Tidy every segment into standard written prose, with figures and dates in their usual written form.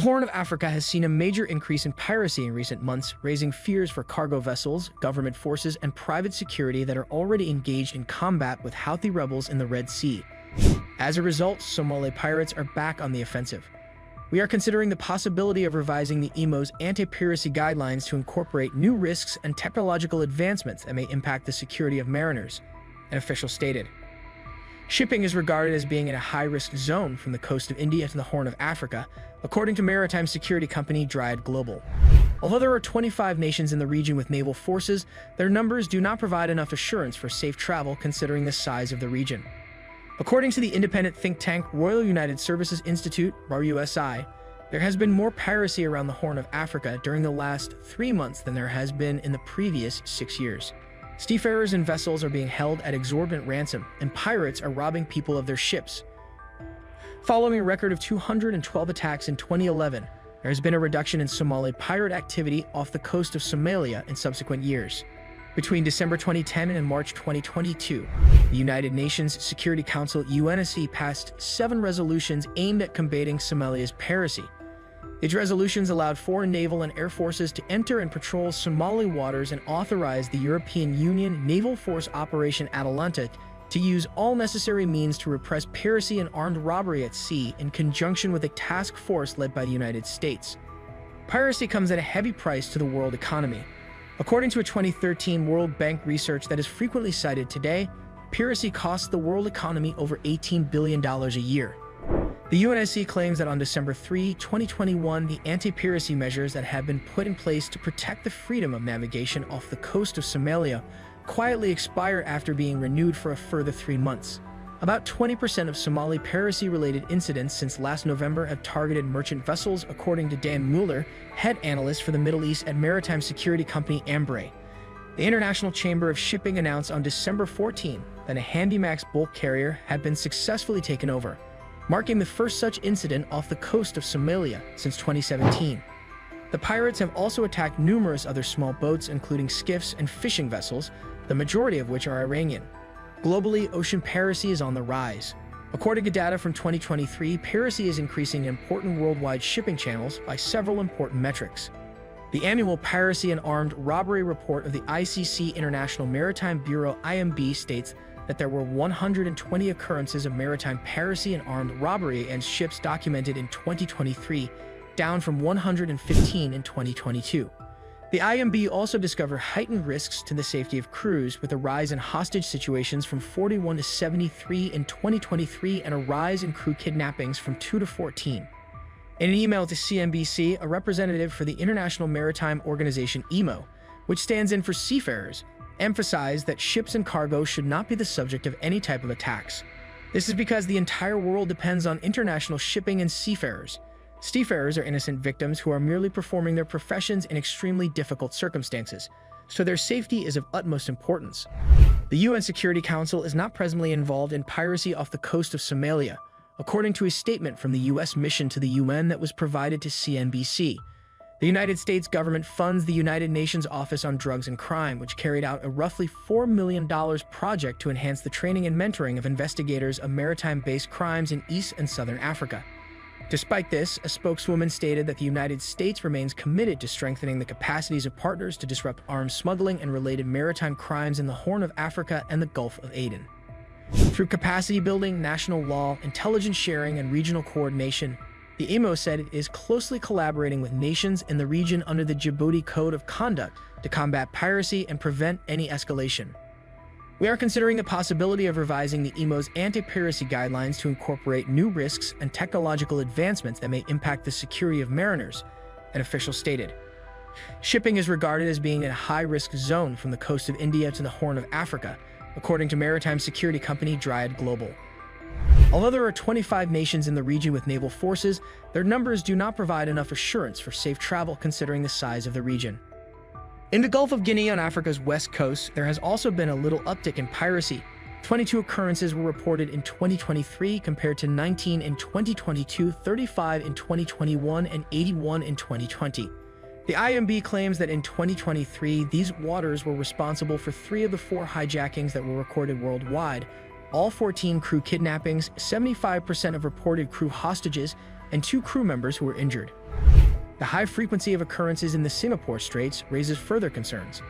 Horn of Africa has seen a major increase in piracy in recent months, raising fears for cargo vessels, government forces, and private security that are already engaged in combat with Houthi rebels in the Red Sea. As a result, Somali pirates are back on the offensive. We are considering the possibility of revising the IMO's anti-piracy guidelines to incorporate new risks and technological advancements that may impact the security of mariners, an official stated. Shipping is regarded as being in a high-risk zone from the coast of India to the Horn of Africa, according to maritime security company Dryad Global. Although there are 25 nations in the region with naval forces, their numbers do not provide enough assurance for safe travel considering the size of the region. According to the independent think tank Royal United Services Institute, RUSI, there has been more piracy around the Horn of Africa during the last 3 months than there has been in the previous 6 years. Seafarers and vessels are being held at exorbitant ransom, and pirates are robbing people of their ships. Following a record of 212 attacks in 2011, there has been a reduction in Somali pirate activity off the coast of Somalia in subsequent years. Between December 2010 and March 2022, the United Nations Security Council UNSC passed 7 resolutions aimed at combating Somalia's piracy. These resolutions allowed foreign naval and air forces to enter and patrol Somali waters and authorized the European Union Naval Force Operation Atalanta to use all necessary means to repress piracy and armed robbery at sea in conjunction with a task force led by the United States. Piracy comes at a heavy price to the world economy. According to a 2013 World Bank research that is frequently cited today, piracy costs the world economy over $18 billion a year. The UNSC claims that on December 3, 2021, the anti-piracy measures that have been put in place to protect the freedom of navigation off the coast of Somalia quietly expire after being renewed for a further 3 months. About 20% of Somali piracy-related incidents since last November have targeted merchant vessels, according to Dan Mueller, head analyst for the Middle East at maritime security company Ambray. The International Chamber of Shipping announced on December 14 that a Handymax bulk carrier had been successfully taken over, marking the first such incident off the coast of Somalia since 2017. The pirates have also attacked numerous other small boats, including skiffs and fishing vessels, the majority of which are Iranian. Globally, ocean piracy is on the rise. According to data from 2023, piracy is increasing in important worldwide shipping channels by several important metrics. The annual Piracy and Armed Robbery Report of the ICC International Maritime Bureau (IMB) states that there were 120 occurrences of maritime piracy and armed robbery against ships documented in 2023, down from 115 in 2022. The IMB also discovered heightened risks to the safety of crews, with a rise in hostage situations from 41 to 73 in 2023 and a rise in crew kidnappings from 2 to 14. In an email to CNBC, a representative for the International Maritime Organization IMO, which stands in for seafarers, emphasized that ships and cargo should not be the subject of any type of attacks. This is because the entire world depends on international shipping and seafarers. Seafarers are innocent victims who are merely performing their professions in extremely difficult circumstances, so their safety is of utmost importance. The UN Security Council is not presently involved in piracy off the coast of Somalia, according to a statement from the US mission to the UN that was provided to CNBC. The United States government funds the United Nations Office on Drugs and Crime, which carried out a roughly $4 million project to enhance the training and mentoring of investigators of maritime-based crimes in East and Southern Africa. Despite this, a spokeswoman stated that the United States remains committed to strengthening the capacities of partners to disrupt arms smuggling and related maritime crimes in the Horn of Africa and the Gulf of Aden. Through capacity building, national law, intelligence sharing, and regional coordination, the IMO said it is closely collaborating with nations in the region under the Djibouti Code of Conduct to combat piracy and prevent any escalation. We are considering the possibility of revising the IMO's anti-piracy guidelines to incorporate new risks and technological advancements that may impact the security of mariners, an official stated. Shipping is regarded as being in a high-risk zone from the coast of India to the Horn of Africa, according to maritime security company Dryad Global. Although there are 25 nations in the region with naval forces, their numbers do not provide enough assurance for safe travel considering the size of the region. In the Gulf of Guinea on Africa's west coast, there has also been a little uptick in piracy. 22 occurrences were reported in 2023 compared to 19 in 2022, 35 in 2021, and 81 in 2020. The IMB claims that in 2023, these waters were responsible for 3 of the 4 hijackings that were recorded worldwide, all 14 crew kidnappings, 75% of reported crew hostages, and 2 crew members who were injured. The high frequency of occurrences in the Singapore Straits raises further concerns.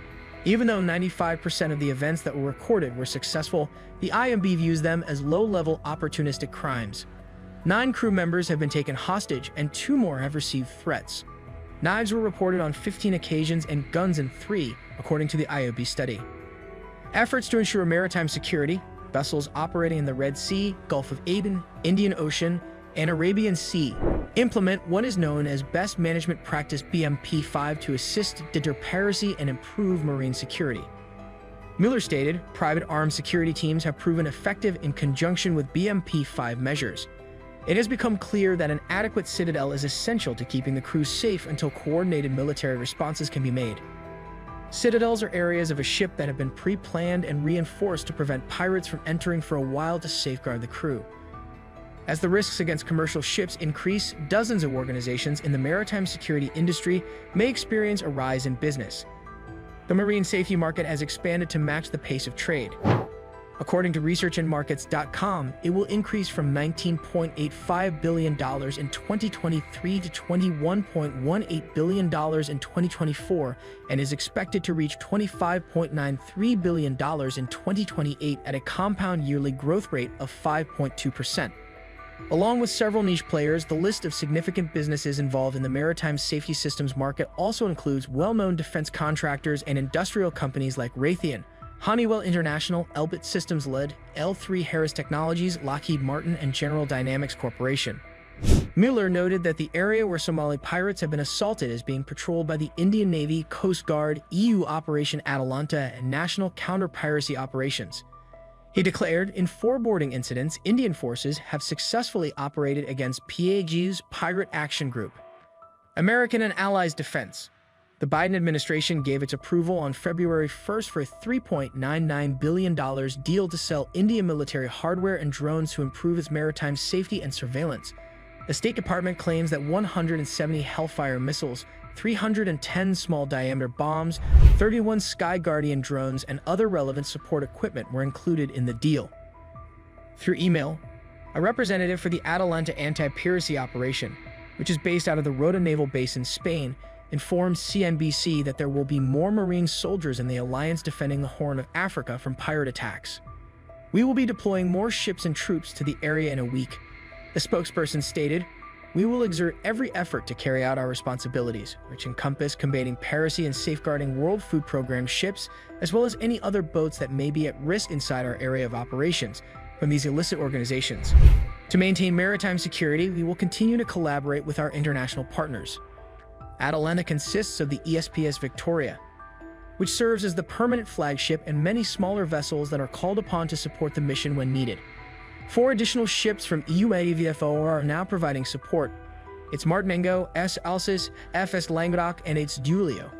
Even though 95% of the events that were recorded were successful, the IMB views them as low-level opportunistic crimes. 9 crew members have been taken hostage and 2 more have received threats. Knives were reported on 15 occasions and guns in 3, according to the IOB study. Efforts to ensure maritime security, vessels operating in the Red Sea, Gulf of Aden, Indian Ocean, and Arabian Sea implement what is known as Best Management Practice BMP-5 to assist deter piracy and improve marine security. Mueller stated, private armed security teams have proven effective in conjunction with BMP-5 measures. It has become clear that an adequate citadel is essential to keeping the crew safe until coordinated military responses can be made. Citadels are areas of a ship that have been pre-planned and reinforced to prevent pirates from entering for a while to safeguard the crew. As the risks against commercial ships increase, dozens of organizations in the maritime security industry may experience a rise in business. The marine safety market has expanded to match the pace of trade. According to researchandmarkets.com, it will increase from $19.85 billion in 2023 to $21.18 billion in 2024 and is expected to reach $25.93 billion in 2028 at a compound yearly growth rate of 5.2%. Along with several niche players, the list of significant businesses involved in the maritime safety systems market also includes well-known defense contractors and industrial companies like Raytheon, Honeywell International, Elbit Systems Led, L3 Harris Technologies, Lockheed Martin, and General Dynamics Corporation. Mueller noted that the area where Somali pirates have been assaulted is being patrolled by the Indian Navy, Coast Guard, EU Operation Atalanta, and National Counter-Piracy Operations. He declared, in 4 boarding incidents, Indian forces have successfully operated against PAG's Pirate Action Group. American and Allies Defense. The Biden administration gave its approval on February 1st for a $3.99 billion deal to sell India military hardware and drones to improve its maritime safety and surveillance. The State Department claims that 170 Hellfire missiles, 310 small-diameter bombs, 31 Sky Guardian drones, and other relevant support equipment were included in the deal. Through email, a representative for the Atalanta Anti-Piracy operation, which is based out of the Rota Naval Base in Spain, informed CNBC that there will be more Marine soldiers in the alliance defending the Horn of Africa from pirate attacks. "We will be deploying more ships and troops to the area in a week," the spokesperson stated. "We will exert every effort to carry out our responsibilities, which encompass combating piracy and safeguarding World Food Program ships, as well as any other boats that may be at risk inside our area of operations from these illicit organizations. To maintain maritime security, we will continue to collaborate with our international partners." Atalanta consists of the ESPS Victoria, which serves as the permanent flagship, and many smaller vessels that are called upon to support the mission when needed. 4 additional ships from EU AVFO are now providing support. It's Martinengo, S. Alcis, FS Languedoc, and it's Giulio.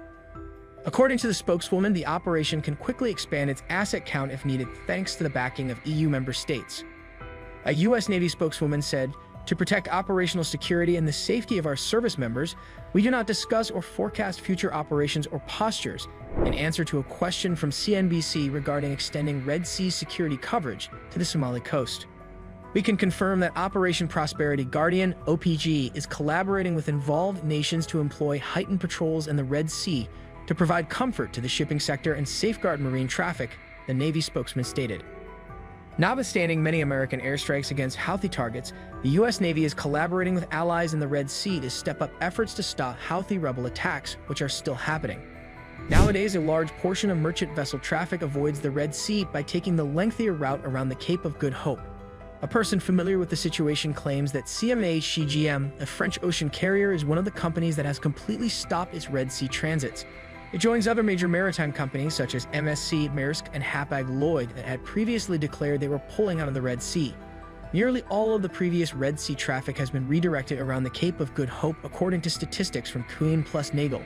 According to the spokeswoman, the operation can quickly expand its asset count if needed thanks to the backing of EU member states. A U.S. Navy spokeswoman said, "To protect operational security and the safety of our service members, we do not discuss or forecast future operations or postures," in answer to a question from CNBC regarding extending Red Sea security coverage to the Somali coast. "We can confirm that Operation Prosperity Guardian, OPG, is collaborating with involved nations to employ heightened patrols in the Red Sea to provide comfort to the shipping sector and safeguard marine traffic," the Navy spokesman stated. Notwithstanding many American airstrikes against Houthi targets, the U.S. Navy is collaborating with allies in the Red Sea to step up efforts to stop Houthi rebel attacks, which are still happening. Nowadays, a large portion of merchant vessel traffic avoids the Red Sea by taking the lengthier route around the Cape of Good Hope. A person familiar with the situation claims that CMA-CGM, a French ocean carrier, is one of the companies that has completely stopped its Red Sea transits. It joins other major maritime companies such as MSC, Maersk, and Hapag-Lloyd that had previously declared they were pulling out of the Red Sea. Nearly all of the previous Red Sea traffic has been redirected around the Cape of Good Hope, according to statistics from Queen Plus Nagel.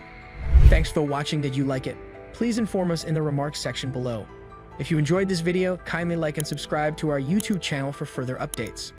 Thanks for watching. Did you like it? Please inform us in the remarks section below. If you enjoyed this video, kindly like and subscribe to our YouTube channel for further updates.